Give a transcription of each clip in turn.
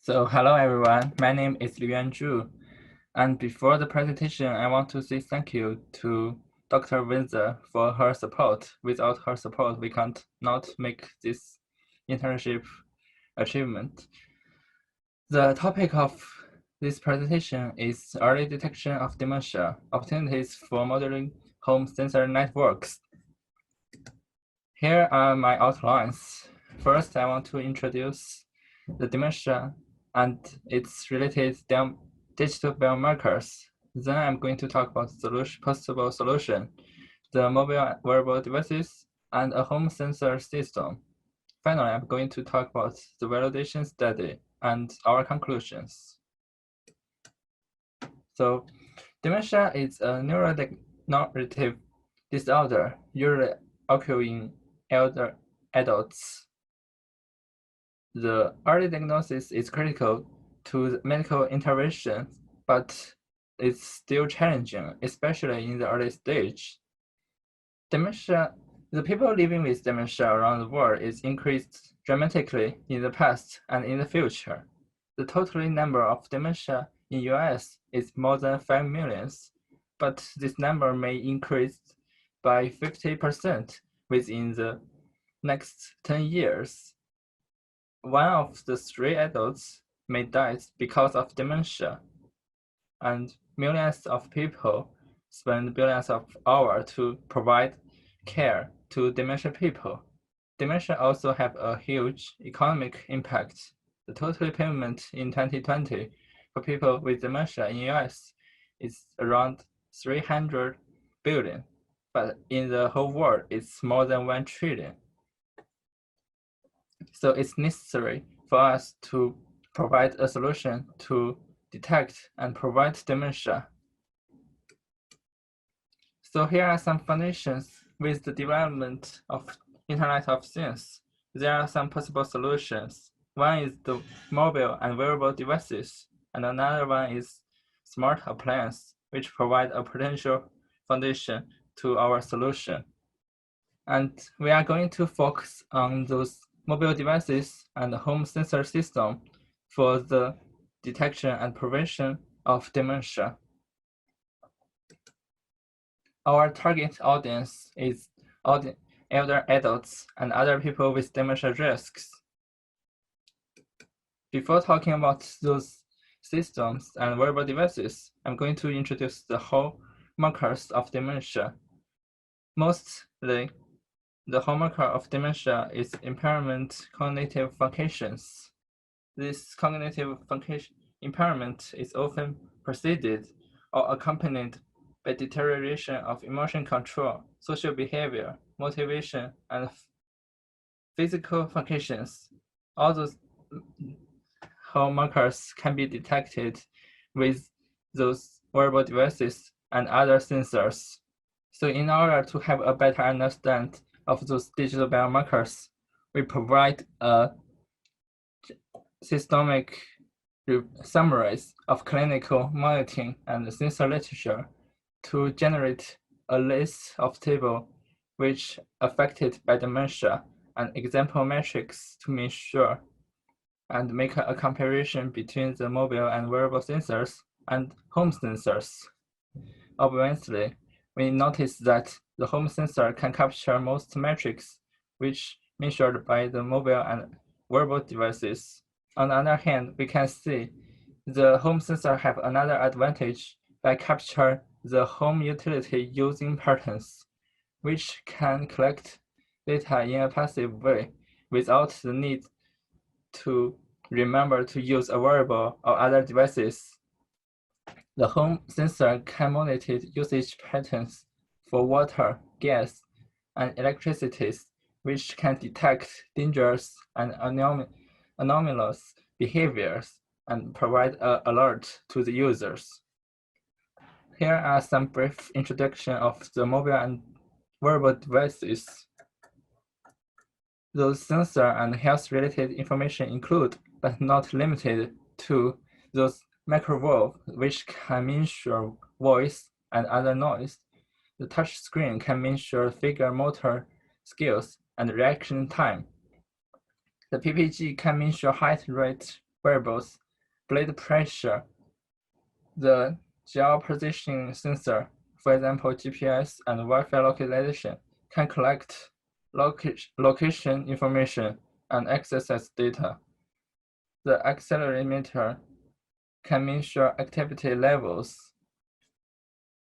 Hello everyone, my name is Liyuan. And before the presentation, I want to say thank you to Dr. Windsor for her support. Without her support, we can't not make this internship achievement. The topic of this presentation is early detection of dementia, opportunities for modeling home sensor networks. Here are my outlines. First, I want to introduce the dementia and its related digital biomarkers. Then I'm going to talk about possible solution, the mobile wearable devices, and a home sensor system. Finally, I'm going to talk about the validation study and our conclusions. So, dementia is a neurodegenerative disorder usually occurring elder adults. The early diagnosis is critical to medical intervention, but it's still challenging, especially in the early stage. Dementia, the people living with dementia around the world is increased dramatically in the past and in the future. The total number of dementia in US is more than 5 million, but this number may increase by 50% within the next 10 years. One of the 3 adults may die because of dementia, and millions of people spend billions of hours to provide care to dementia people. Dementia also have a huge economic impact. The total payment in 2020 for people with dementia in US is around 300 billion, but in the whole world, it's more than 1 trillion. So it's necessary for us to provide a solution to detect and prevent dementia. So here are some foundations with the development of Internet of Things. There are some possible solutions. One is the mobile and wearable devices, and another one is smart appliances, which provide a potential foundation to our solution. And we are going to focus on those mobile devices and home sensor system for the detection and prevention of dementia. Our target audience is elder adults and other people with dementia risks. Before talking about those systems and wearable devices, I'm going to introduce the hallmarks of dementia. Mostly, the hallmark of dementia is impairment cognitive functions. This cognitive function impairment is often preceded or accompanied by deterioration of emotion control, social behavior, motivation, and physical functions. All those hallmarks can be detected with those wearable devices and other sensors. So in order to have a better understanding of those digital biomarkers, we provide a systemic summaries of clinical monitoring and sensor literature to generate a list of tables which affected by dementia and example metrics to measure and make a comparison between the mobile and wearable sensors and home sensors. Obviously, we notice that the home sensor can capture most metrics which measured by the mobile and wearable devices. On the other hand, we can see the home sensor have another advantage by capture the home utility using patterns, which can collect data in a passive way without the need to remember to use a wearable or other devices. The home sensor can monitor usage patterns for water, gas, and electricity, which can detect dangerous and anomalous behaviors and provide an alert to the users. Here are some brief introduction of the mobile and wearable devices. Those sensor and health-related information include, but not limited to, those microwaves, which can measure voice and other noise. The touch screen can measure figure motor skills and reaction time. The PPG can measure heart rate wearables, blood pressure, the geopositioning sensor, for example, GPS and Wi-Fi localization, can collect location information and access data. The accelerometer can measure activity levels.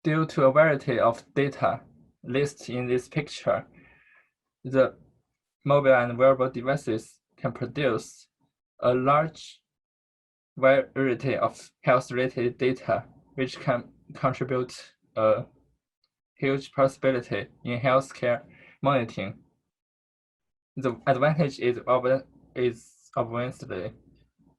Due to a variety of data listed in this picture, the mobile and wearable devices can produce a large variety of health-related data, which can contribute a huge possibility in healthcare monitoring. The advantage is obviously,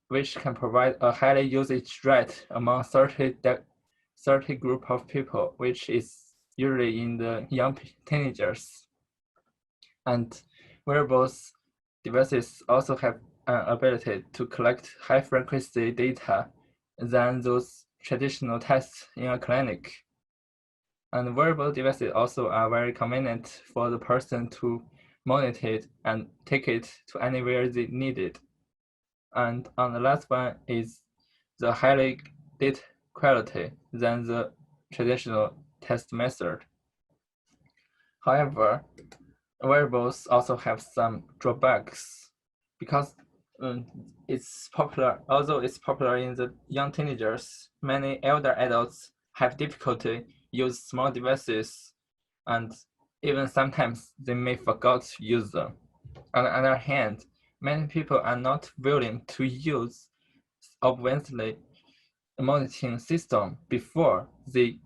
which can provide a highly usage rate among 30 group of people, which is usually in the young teenagers. And wearables devices also have an ability to collect high-frequency data than those traditional tests in a clinic. And wearable devices also are very convenient for the person to monitor it and take it to anywhere they need it. And on the last one is the highly data quality than the traditional test method. However, wearables also have some drawbacks because although it's popular in the young teenagers, many elder adults have difficulty use small devices, and even sometimes they may forget to use them. On the other hand, many people are not willing to use obviously monitoring system before they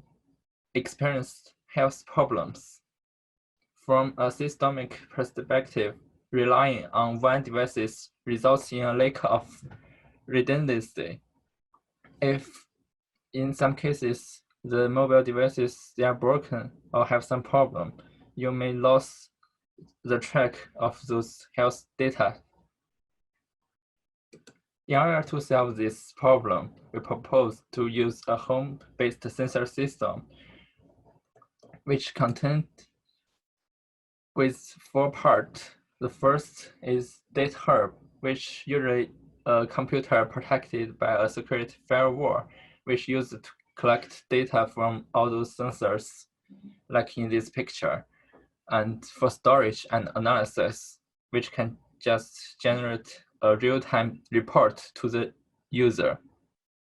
experience health problems. From a systemic perspective, relying on one device results in a lack of redundancy. If in some cases the mobile devices they are broken or have some problem, you may lose the track of those health data. In order to solve this problem, we propose to use a home-based sensor system, which contains with 4 parts. The first is data hub, which usually a computer protected by a security firewall, which used to collect data from all those sensors, like in this picture, and for storage and analysis, which can just generate a real-time report to the user.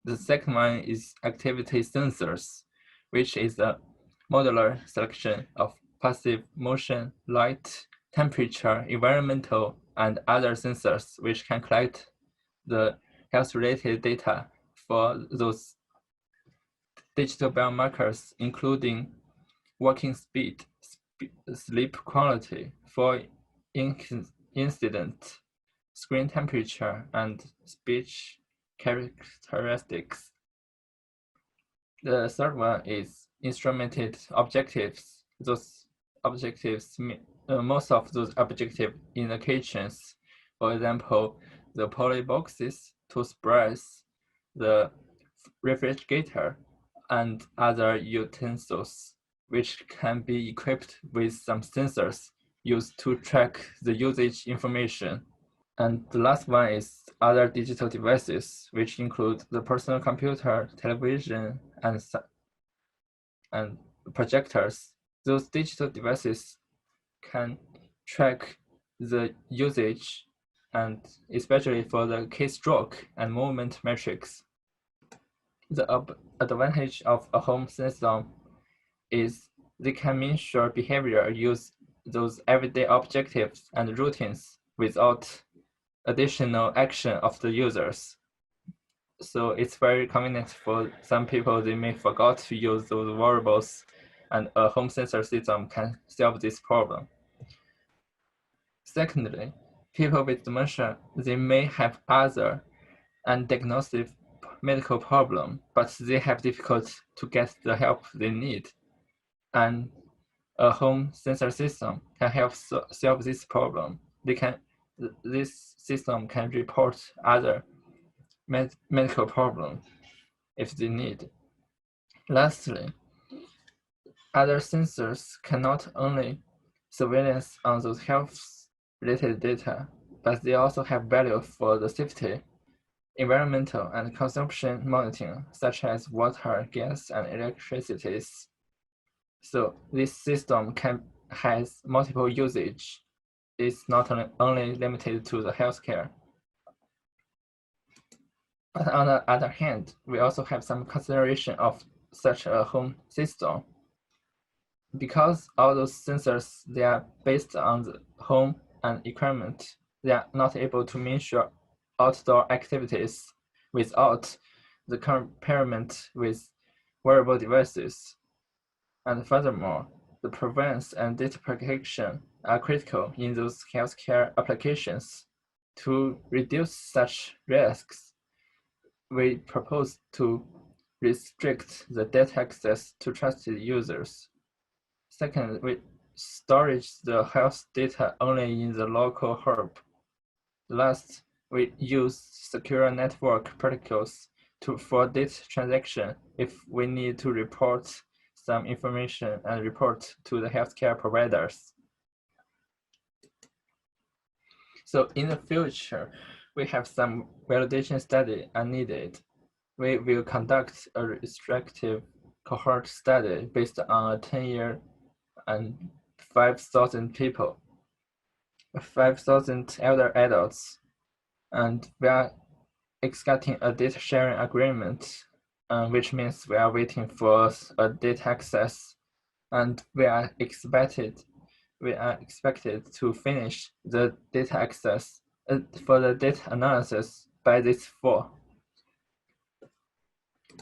The second one is activity sensors, which is a modular selection of passive motion, light, temperature, environmental, and other sensors, which can collect the health-related data for those digital biomarkers, including walking speed, sleep quality, for incident, screen temperature, and speech characteristics. The third one is instrumented objectives. Those objectives, most of those objective indications, for example, the poly boxes, toothbrush, the refrigerator, and other utensils, which can be equipped with some sensors used to track the usage information. And the last one is other digital devices, which include the personal computer, television, and projectors. Those digital devices can track the usage, and especially for the keystroke and movement metrics. The advantage of a home system is they can measure behavior, use those everyday objectives and routines without additional action of the users. So it's very convenient for some people. They may forget to use those wearables, and a home sensor system can solve this problem. Secondly, people with dementia, they may have other undiagnosed medical problem, but they have difficulty to get the help they need. And a home sensor system can help solve this problem. This system can report other medical problems if they need. Lastly, other sensors can not only surveillance on those health-related data, but they also have value for the safety. environmental and consumption monitoring, such as water, gas, and electricity. So this system has multiple usage. It's not only limited to the healthcare. But on the other hand, we also have some consideration of such a home system. Because all those sensors, they are based on the home and equipment, they are not able to measure outdoor activities without the comparison with wearable devices. And furthermore, the prevalence and data protection are critical in those healthcare applications. To reduce such risks, we propose to restrict the data access to trusted users. Second, we storage the health data only in the local hub. Last, we use secure network protocols for data transaction if we need to report some information and report to the healthcare providers. So in the future, we have some validation study are needed. We will conduct a restrictive cohort study based on a 10-year and 5,000 people, 5,000 elder adults, and we are executing a data sharing agreement, which means we are waiting for a data access, and we are expected to finish the data access for the data analysis by this fall.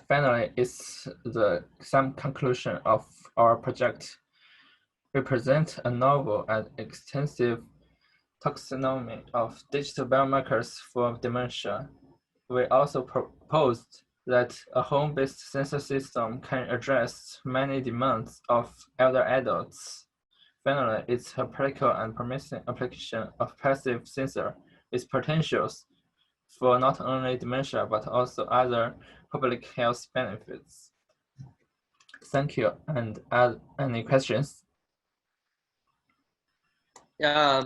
Finally, it's some conclusion of our project. We present a novel and extensive taxonomy of digital biomarkers for dementia. We also proposed that a home-based sensor system can address many demands of elder adults. Finally, it's a practical and promising application of passive sensor with potentials for not only dementia, but also other public health benefits. Thank you, and any questions? I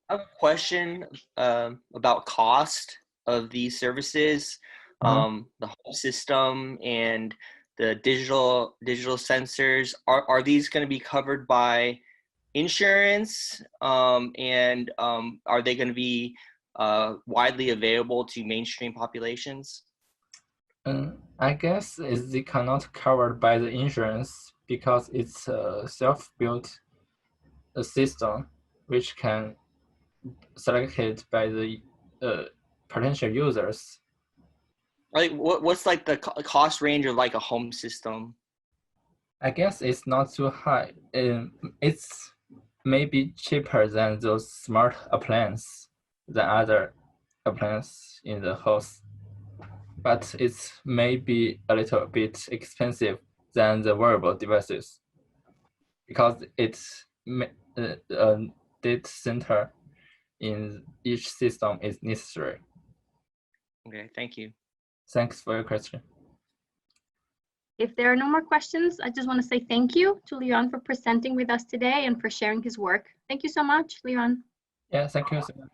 have a question about cost of these services, the whole system and the digital sensors. Are these going to be covered by insurance, and are they going to be widely available to mainstream populations? I guess they cannot covered by the insurance because it's a self-built system which can selected by the potential users. Like what's like the cost range of like a home system? I guess it's not too high. It's maybe cheaper than those smart appliances, than other appliances in the house, but it's maybe a little bit expensive than the wearable devices because it's a data center in each system is necessary. Okay, thank you. Thanks for your question. If there are no more questions, I just want to say thank you to Liyuan for presenting with us today and for sharing his work. Thank you so much, Liyuan. Yeah, thank you so much.